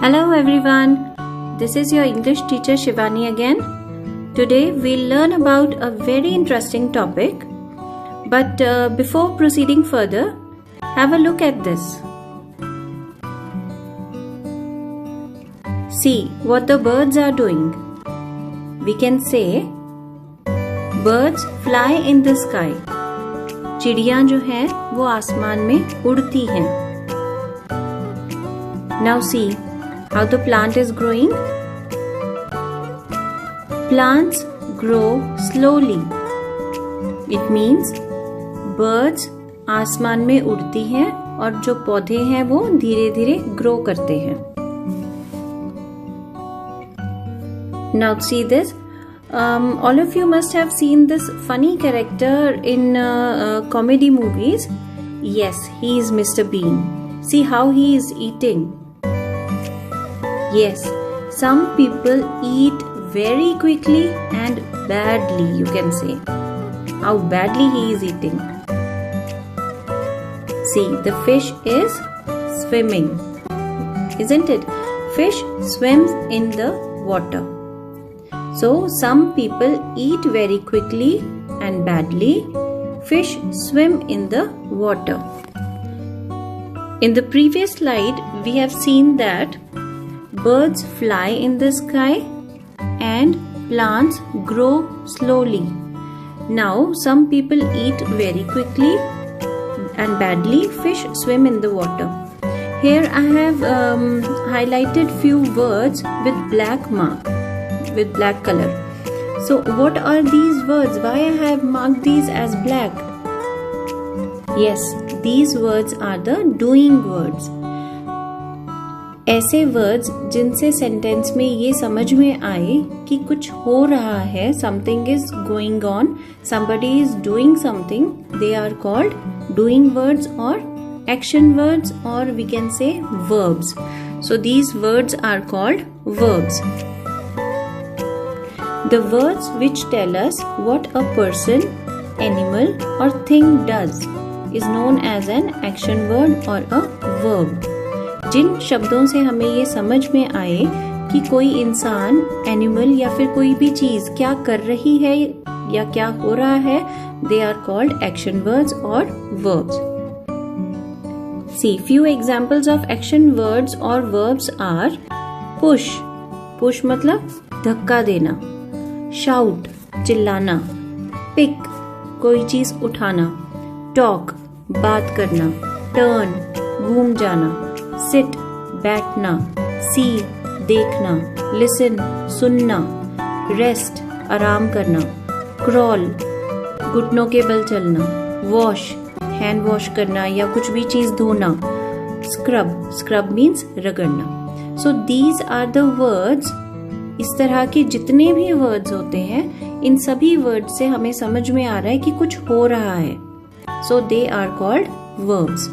Hello everyone, this is your English teacher Shivani again. Today we'll learn about a very interesting topic. But before proceeding further, have a look at this. See what the birds are doing. We can say birds fly in the sky. चिड़ियाँ जो हैं वो आसमान में उड़ती हैं. Now see how the plant is growing. Plants grow slowly. It means birds आसमान में उड़ती हैं और जो पौधे हैं वो धीरे धीरे ग्रो करते हैं. Now see this. All of you must have seen this funny character in comedy movies. Yes, he is Mr. Bean. See how he is eating. Yes, some people eat very quickly and badly, you can say. How badly he is eating. See, the fish is swimming, isn't it? Fish swims in the water. So, some people eat very quickly and badly. Fish swim in the water. In the previous slide, we have seen that birds fly in the sky and plants grow slowly. Now, some people eat very quickly and badly. Fish swim in the water. Here I have highlighted few words with black mark. With black color. So what are these words? Why I have marked these as black? Yes, these words are the doing words. ऐसे words जिनसे sentence में ये समझ में आए कि कुछ हो रहा है, something is going on, somebody is doing something, they are called doing words or action words, or we can say verbs. So these words are called verbs. The words which tell us what a person, animal or thing does is known as an action word or a verb. जिन शब्दों से हमें ये समझ में आए कि कोई इंसान, एनिमल या फिर कोई भी चीज क्या कर रही है या क्या हो रहा है, they are called action words or verbs. See, few examples of action words or verbs are push. Push मतलब धक्का देना. Shout, चिल्लाना. Pick, कोई चीज उठाना. Talk, बात करना. Turn, घूम जाना. Sit, बैठना. See, देखना. Listen, सुनना. Rest, आराम करना. Crawl, घुटनों के बल चलना. Wash, हैंड वॉश करना या कुछ भी चीज धोना. Scrub, scrub means रगड़ना. So these are the words. इस तरह के जितने भी वर्ड्स होते हैं, इन सभी वर्ड्स से हमें समझ में आ रहा है कि कुछ हो रहा है. So they are called verbs.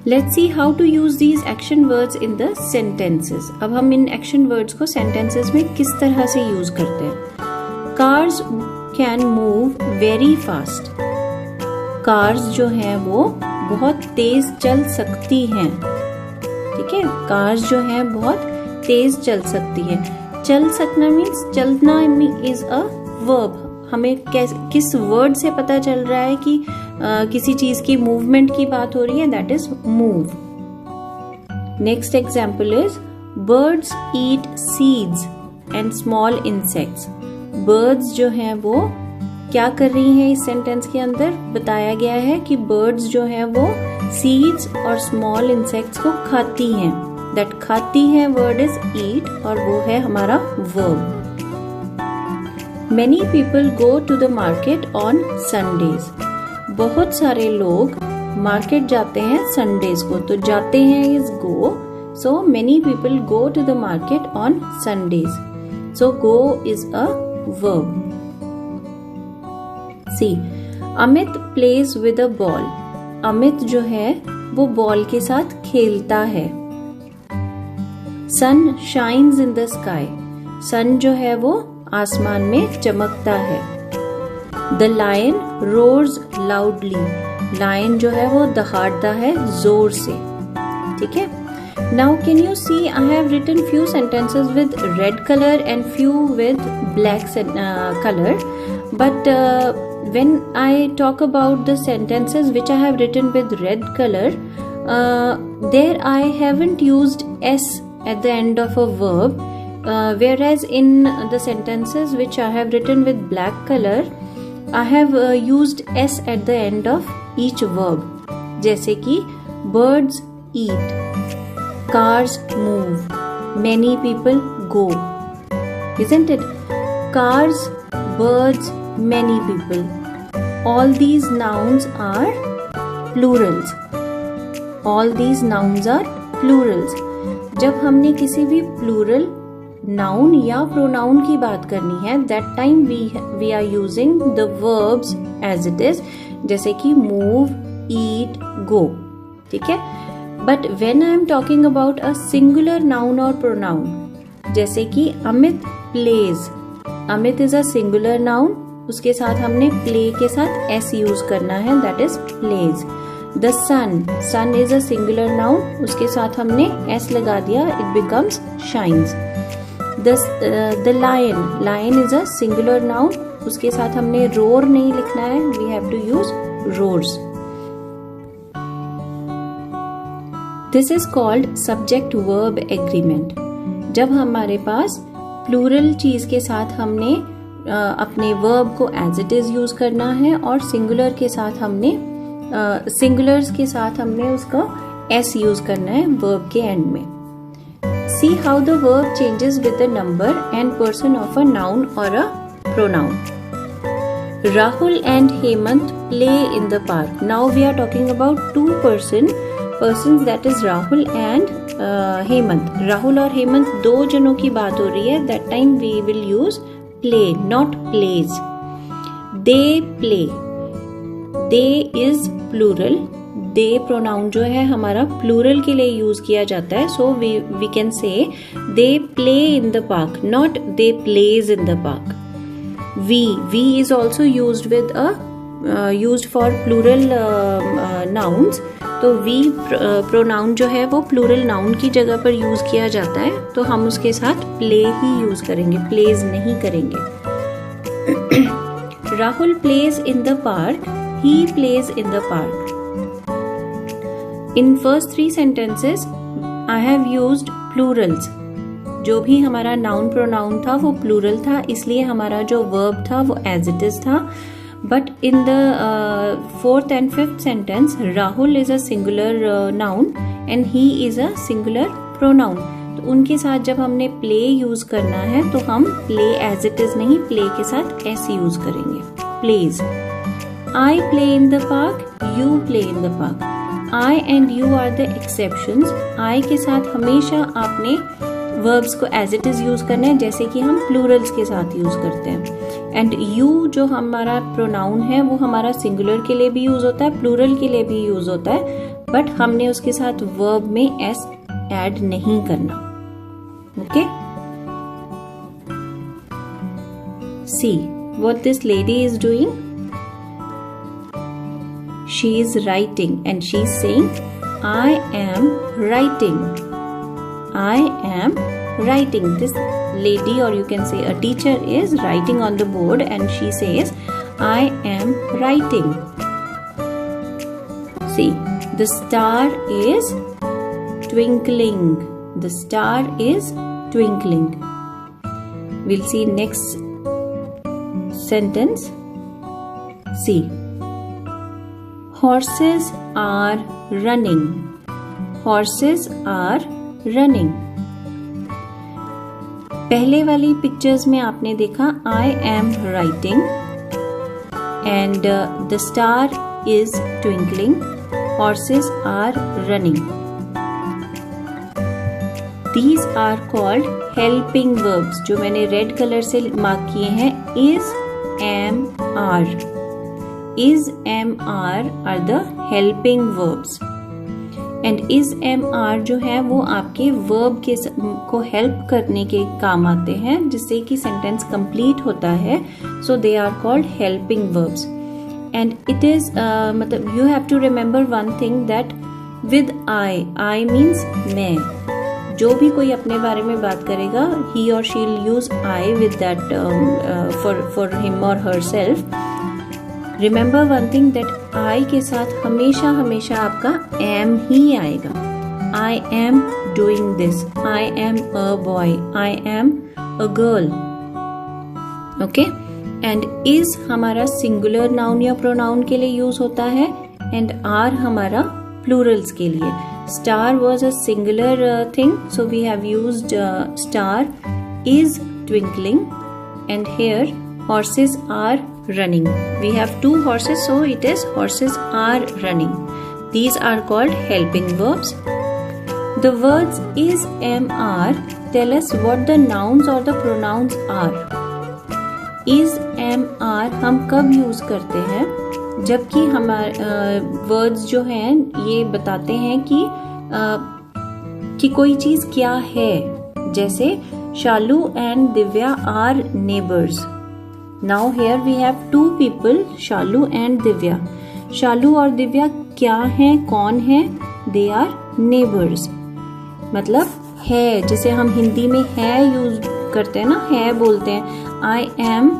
Let's see how to use these action words in the sentences. अब हम इन एक्शन वर्ड्स को सेंटेंसेस में किस तरह से यूज करते हैं. Cars can move very fast. Cars जो है वो बहुत तेज चल सकती हैं. ठीक है, कार्स जो है बहुत तेज चल सकती है. चल सकना मीन्स चलना इज अ वर्ब. हमें किस वर्ड से पता चल रहा है कि किसी चीज की मूवमेंट की बात हो रही है, that is move. Next example is birds eat seeds and small insects. Birds जो हैं वो क्या कर रही हैं, इस सेंटेंस के अंदर बताया गया है कि बर्ड्स जो हैं वो सीड्स और स्मॉल इंसेक्ट्स को खाती हैं. दैट खाती है वर्ड इज ईट और वो है हमारा verb. Many people go to the market on Sundays. बहुत सारे लोग मार्केट जाते हैं संडेज को. तो जाते हैं is go. So many people go to the market on Sundays. So go is a verb. See, Amit plays with a ball. Amit जो है वो बॉल के साथ खेलता है. Sun shines in the sky. Sun जो है वो आसमान में चमकता है. The lion roars loudly. Lion जो है वो दहाड़ता है जोर से. ठीक है, Now can you see I have written few sentences with red color and few with black color, but when I talk about the sentences which I have written with red color, there I haven't used s at the end of a verb, whereas in the sentences which I have written with black color I have used s at the end of each verb. जैसे कि birds eat, cars move, many people go, isn't it? Cars, birds, many people. All these nouns are plurals. All these nouns are plurals. जब हमने किसी भी plural noun या pronoun की बात करनी है, that time we are using the verbs as it is, जैसे कि move, eat, go. ठीक है? But when I am talking about a singular noun or pronoun, जैसे कि Amit plays, Amit is a singular noun, उसके साथ हमने play के साथ s यूज करना है, that is plays. The sun, sun is a singular noun, उसके साथ हमने s लगा दिया, it becomes shines. The lion, lion is a singular noun, उसके साथ हमने roar नहीं लिखना है, we have to use roars. This is called subject verb agreement. जब हमारे पास प्लूरल चीज के साथ हमने अपने वर्ब को एज इट इज यूज करना है और सिंगुलर के साथ हमने सिंगुलर्स के साथ हमने उसका एस यूज करना है वर्ब के एंड में. See how the verb changes with the number and person of a noun or a pronoun. Rahul and Hemant play in the park. Now we are talking about two persons, that is Rahul and Hemant. Rahul और हेमंत दो जनों की बात हो रही है. That time we will use play, not plays. They play. They is plural. They pronoun जो है हमारा plural के लिए यूज किया जाता है. So we can say they play in the park, not they plays in the park. We is also used with used for plural nouns. तो we pronoun जो है वो plural noun की जगह पर यूज किया जाता है, तो हम उसके साथ play ही यूज करेंगे, plays नहीं करेंगे. Rahul plays in the park. He plays in the park. In first three sentences I have used plurals. जो भी हमारा noun pronoun था वो plural था, इसलिए हमारा जो verb था वो as it is था. But in the fourth and fifth sentence, Rahul is a singular noun and he is a singular pronoun. तो उनके साथ जब हमने play यूज करना है तो हम play as it is नहीं, play के साथ s यूज करेंगे. Plays. I play in the park. You play in the park. I and you are the exceptions. I के साथ हमेशा आपने verbs को as it is यूज करना है, जैसे कि हम plurals के साथ यूज करते हैं. एंड you जो हमारा प्रोनाउन है वो हमारा सिंगुलर के लिए भी यूज होता है, प्लूरल के लिए भी यूज होता है, बट हमने उसके साथ वर्ब में s ऐड नहीं करना. Okay, see what this lady is doing. She is writing and she is saying I am writing. I am writing. This lady, or you can say a teacher, is writing on the board and she says I am writing. See, the star is twinkling. The star is twinkling. We'll see next sentence. See, horses are running. Horses are running. पहले वाली pictures में आपने देखा I am writing and the star is twinkling. Horses are running. These are called helping verbs. जो मैंने red colour से mark किए हैं is, am, are. Is, am, are the helping verbs. And is am are जो है वो आपके verb के को हेल्प करने के काम आते हैं, जिससे कि सेंटेंस कंप्लीट होता है. So they are called helping verbs. And it is मतलब you have to remember one thing, that with I means मैं। जो भी कोई अपने बारे में बात करेगा, ही और she will use I with that for him और herself. Remember one thing, that I के साथ हमेशा हमेशा आपका एम ही आएगा। I am doing this, I am a boy, I am a girl. Okay, and is हमारा singular noun या प्रोनाउन के लिए यूज होता है, एंड आर हमारा प्लूरल्स के लिए। Star was a singular thing, so we have used star. Is twinkling, and here horses are running. We have 2 horses, so it is horses are running. These are called helping verbs. The words is, am, are tell us what the nouns or the pronouns are. Is, am, are हम कब use करते हैं? जबकि हमारे words जो हैं ये बताते हैं कि कोई चीज क्या है। जैसे Shalu and Divya are neighbours. Now here we have 2 people, Shalu and Divya. Shalu और दिव्या क्या हैं, कौन है? They are neighbors। मतलब है, जिसे हम हिंदी में है यूज करते हैं ना, है बोलते हैं। आई एम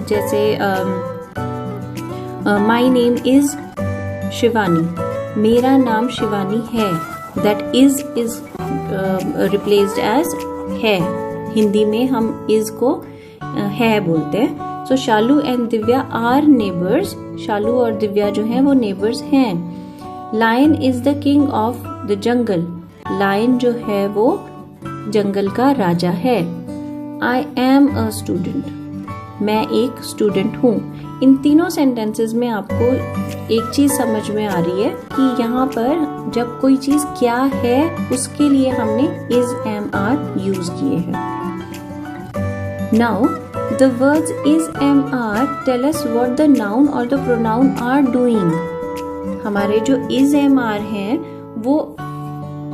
जैसे माई नेम इज शिवानी, मेरा नाम शिवानी है। दैट इज रिप्लेस्ड एज है। हिंदी में हम इज को है बोलते हैं। So Shalu and Divya are neighbours. Shalu और दिव्या जो हैं वो नेबर्स हैं। Lion is the king of the jungle. Lion जो है वो जंगल का राजा है। आई एम अ स्टूडेंट, मैं एक स्टूडेंट हूँ। इन तीनों सेंटेंसेस में आपको एक चीज समझ में आ रही है कि यहाँ पर जब कोई चीज क्या है उसके लिए हमने इज, एम, आर यूज किए हैं। Now, the words is, am, are tell us what the noun or the pronoun are doing. हमारे जो is, am, are हैं वो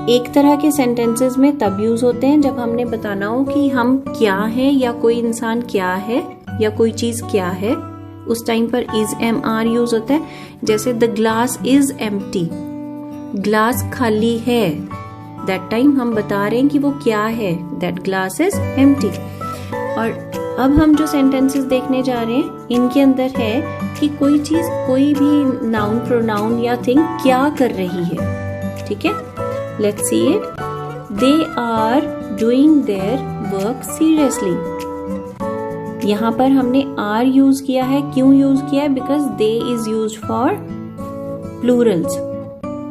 एक तरह के सेंटेंसेस में तब यूज होते हैं जब हमने बताना हो कि हम क्या हैं या कोई इंसान क्या है या कोई चीज क्या है। उस टाइम पर is, am, are यूज होता है। जैसे the glass is empty, glass खाली है। That time हम बता रहे हैं कि वो क्या है, that glass is empty। और अब हम जो सेंटेंसेस देखने जा रहे हैं इनके अंदर है कि कोई चीज, कोई भी नाउन, प्रोनाउन या थिंग क्या कर रही है। ठीक है, let's see it. They are doing their work seriously. यहाँ पर हमने आर यूज किया है। क्यों यूज किया है? Because they is use for Plurals.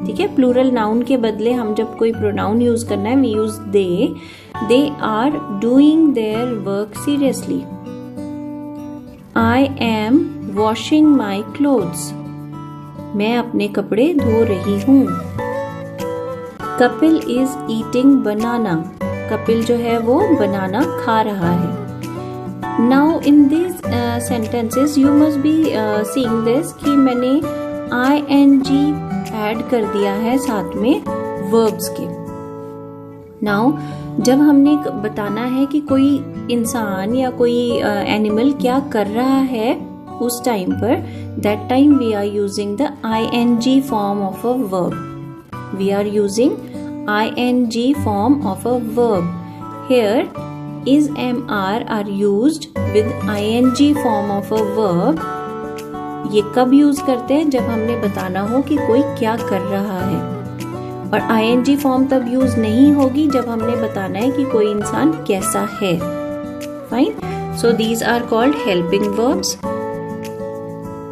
ठीक है, प्लूरल नाउन के बदले हम जब कोई प्रोनाउन यूज करना है, we use they. They are doing their work seriously. I am washing my clothes. मैं अपने कपड़े धो रही हूँ। Kapil is eating banana. Kapil जो है वो बनाना खा रहा है। Now in these sentences you must be seeing this कि मैंने ing ऐड कर दिया है साथ में verbs के। Now जब हमने बताना है कि कोई इंसान या कोई एनिमल क्या कर रहा है उस टाइम पर, that time we are using the ing form of a verb. We are using ing form of a verb. Here is, am, are used with ing form of a verb. ये कब use करते हैं? जब हमने बताना हो कि कोई क्या कर रहा है। और ing फॉर्म तब यूज नहीं होगी जब हमने बताना है कि कोई इंसान कैसा है। Fine, so these are called helping verbs.